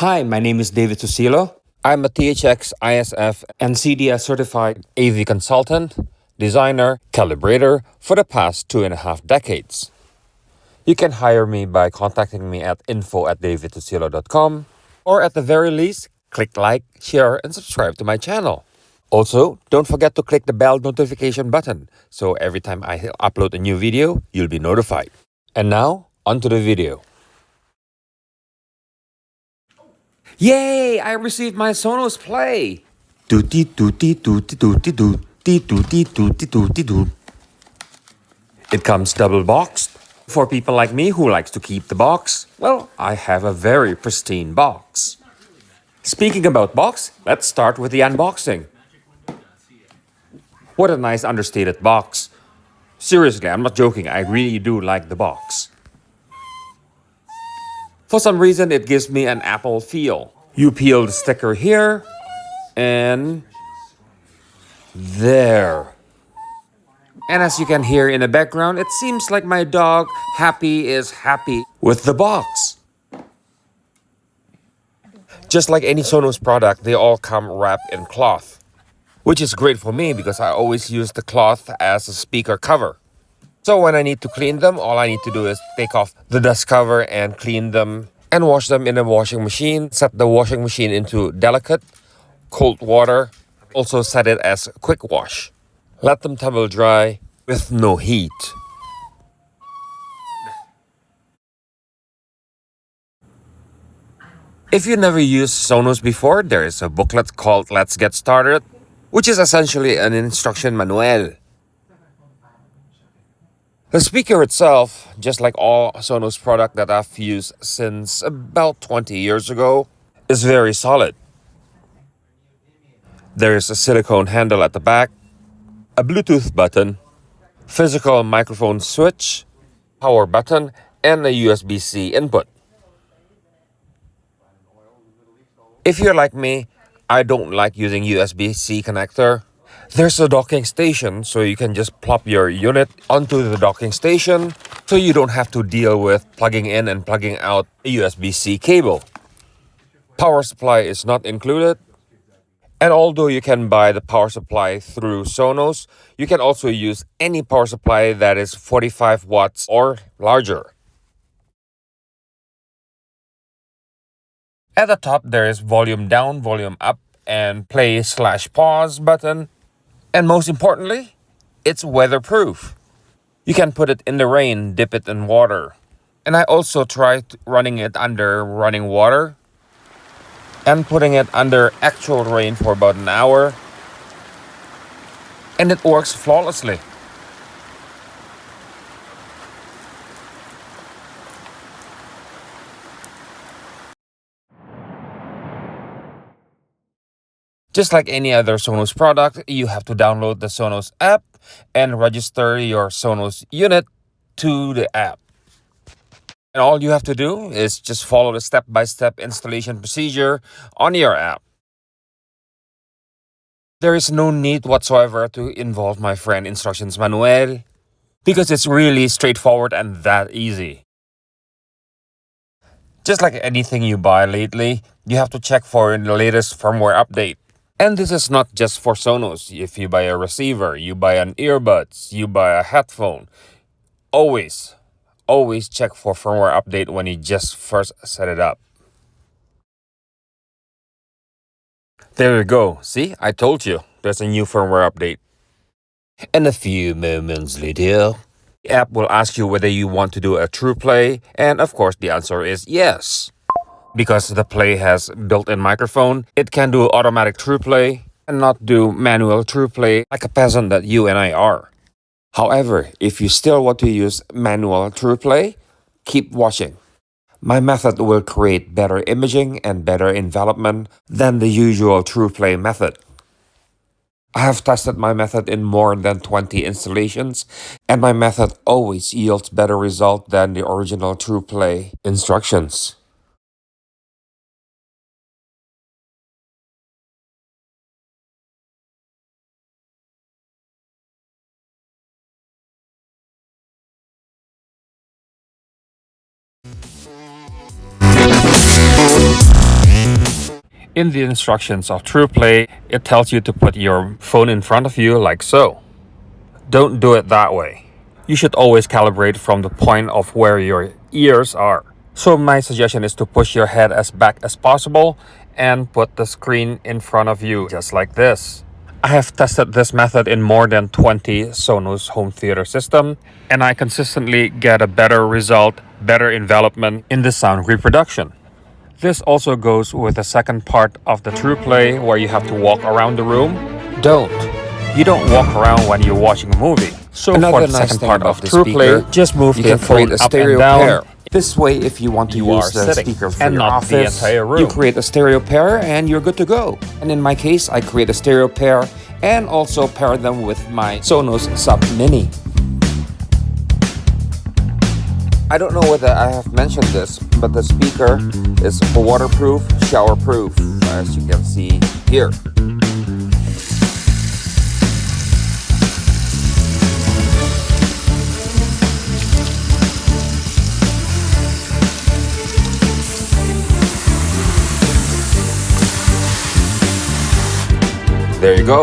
Hi, my name is David Susilo. I'm a THX ISF and CDS certified AV consultant, designer, calibrator for the past 2.5 decades. You can hire me by contacting me at info@davidsusilo.com, or at the very least, click like, share, and subscribe to my channel. Also, don't forget to click the bell notification button so every time I upload a new video, you'll be notified. And now, onto the video. Yay! I received my Sonos Play! It comes double boxed. For people like me who likes to keep the box, well, I have a very pristine box. Speaking about box, let's start with the unboxing. What a nice understated box. Seriously, I'm not joking, I really do like the box. For some reason, it gives me an Apple feel. You peel the sticker here, and there. And as you can hear in the background, it seems like my dog, Happy, is happy with the box. Just like any Sonos product, they all come wrapped in cloth, which is great for me because I always use the cloth as a speaker cover. So when I need to clean them, all I need to do is take off the dust cover and clean them and wash them in a washing machine. Set the washing machine into delicate, cold water. Also set it as quick wash. Let them tumble dry with no heat. If you never used Sonos before, there is a booklet called Let's Get Started, which is essentially an instruction manual. The speaker itself, just like all Sonos product that I've used since about 20 years ago, is very solid. There is a silicone handle at the back, a Bluetooth button, physical microphone switch, power button, and a USB-C input. If you're like me, I don't like using USB-C connector. There's a docking station, so you can just plop your unit onto the docking station, so you don't have to deal with plugging in and plugging out a USB-C cable. Power supply is not included. And although you can buy the power supply through Sonos, you can also use any power supply that is 45 watts or larger. At the top, there is volume down, volume up, and play/pause button. And most importantly, it's weatherproof. You can put it in the rain, dip it in water. And I also tried running it under running water and putting it under actual rain for about an hour. And it works flawlessly. Just like any other Sonos product, you have to download the Sonos app and register your Sonos unit to the app. And all you have to do is just follow the step-by-step installation procedure on your app. There is no need whatsoever to involve my friend instructions manual because it's really straightforward and that easy. Just like anything you buy lately, you have to check for the latest firmware update. And this is not just for Sonos. If you buy a receiver, you buy an earbuds, you buy a headphone, always check for firmware update when you just first set it up. There you go. See, I told you, there's a new firmware update. And a few moments later, the app will ask you whether you want to do a Trueplay, and of course the answer is yes. Because the Play has built-in microphone, it can do automatic Trueplay and not do manual Trueplay like a peasant that you and I are. However, if you still want to use manual Trueplay, keep watching. My method will create better imaging and better envelopment than the usual Trueplay method. I have tested my method in more than 20 installations, and my method always yields better result than the original Trueplay instructions. In the instructions of Trueplay, it tells you to put your phone in front of you like so. Don't do it that way. You should always calibrate from the point of where your ears are. So my suggestion is to push your head as back as possible and put the screen in front of you, just like this. I have tested this method in more than 20 Sonos home theater system, and I consistently get a better result, better envelopment in the sound reproduction. This also goes with the second part of the Trueplay, where you have to walk around the room. You don't walk around when you're watching a movie. So for the second part of Trueplay, just move the phone up and down. This way, if you want to You are use the sitting speaker for and your not the office, entire room. you create a stereo pair and you're good to go. And in my case, I create a stereo pair and also pair them with my Sonos Sub Mini. I don't know whether I have mentioned this, but the speaker is waterproof, showerproof, as you can see here. There you go.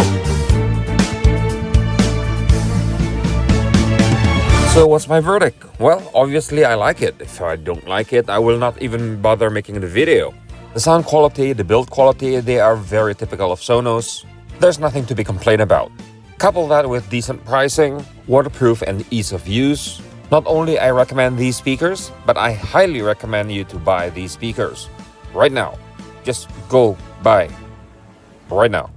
So what's my verdict? Well, obviously I like it. If I don't like it, I will not even bother making the video. The sound quality, the build quality, they are very typical of Sonos. There's nothing to be complained about. Couple that with decent pricing, waterproof and ease of use. Not only I recommend these speakers, but I highly recommend you to buy these speakers. Right now. Just go buy. Right now.